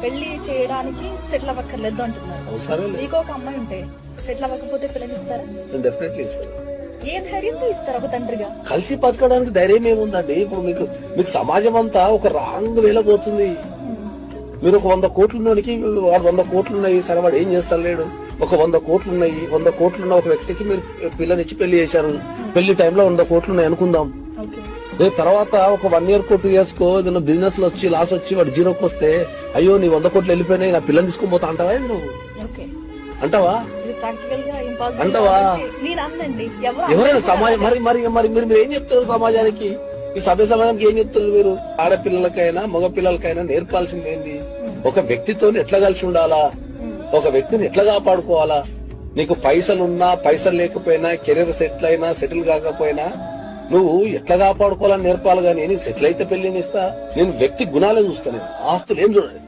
పెళ్లి చేయడానికి సెటిల్ అవ్వక్కర్లేదు అంటున్నారు. మీకు ఒక అమ్మాయి ఉంటే సెటిల్ అవ్వకపోతే పిల్లనిస్తారా? డెఫినెట్లీ ఇస్తారు. ఏ ధైర్యంతో ఇస్తారు ఒక తండ్రిగా? కలిసి బతకడానికి ధైర్యం ఏముందండి? ఇప్పుడు మీకు సమాజం అంతా ఒక రాంగ్ వేలో పోతుంది. మీరు ఒక 100 కోట్లున్నోనికి వాడు 100 కోట్లున్నాయి, సరే వాడు ఏం చేస్తాను లేడు. ఒక 100 కోట్లున్నాయి, 100 కోట్లున్న ఒక వ్యక్తికి మీరు పిల్లనిచ్చి పెళ్లి చేశారు. పెళ్లి టైంలో 100 కోట్లున్నాయి అనుకుందాం. తర్వాత ఒక 1 year 2 years కో ఏదైనా బిజినెస్ లో వచ్చి లాస్ వచ్చి వాడు జీరోకి వస్తే, అయ్యో నీ 100 కోట్లు వెళ్ళిపోయినాయి, నా పిల్లని తీసుకుని పోతా అంటావా? నువ్వు అంటావా? అంటావా? ఎవరైనా సమాజం మరి మరి మరి మీరు ఏం చెప్తారు సమాజానికి? ఈ సమాజానికి ఏం చెప్తున్నారు మీరు? ఆడపిల్లలకైనా మగ పిల్లలకైనా నేర్పాల్సింది ఏంది? ఒక వ్యక్తితో ఎట్లా కలిసి ఉండాలా, ఒక వ్యక్తిని ఎట్లా కాపాడుకోవాలా. నీకు పైసలున్నా పైసలు లేకపోయినా, కెరీర్ సెటిల్ అయినా సెటిల్ కాకపోయినా నువ్వు ఎట్లా కాపాడుకోవాలని నేర్పాలి. గానీ నేను సెటిల్ అయితే పెళ్లినిస్తా. నేను వ్యక్తి గుణాలే చూస్తా, నేను ఆస్తులు ఏం చూడాలి.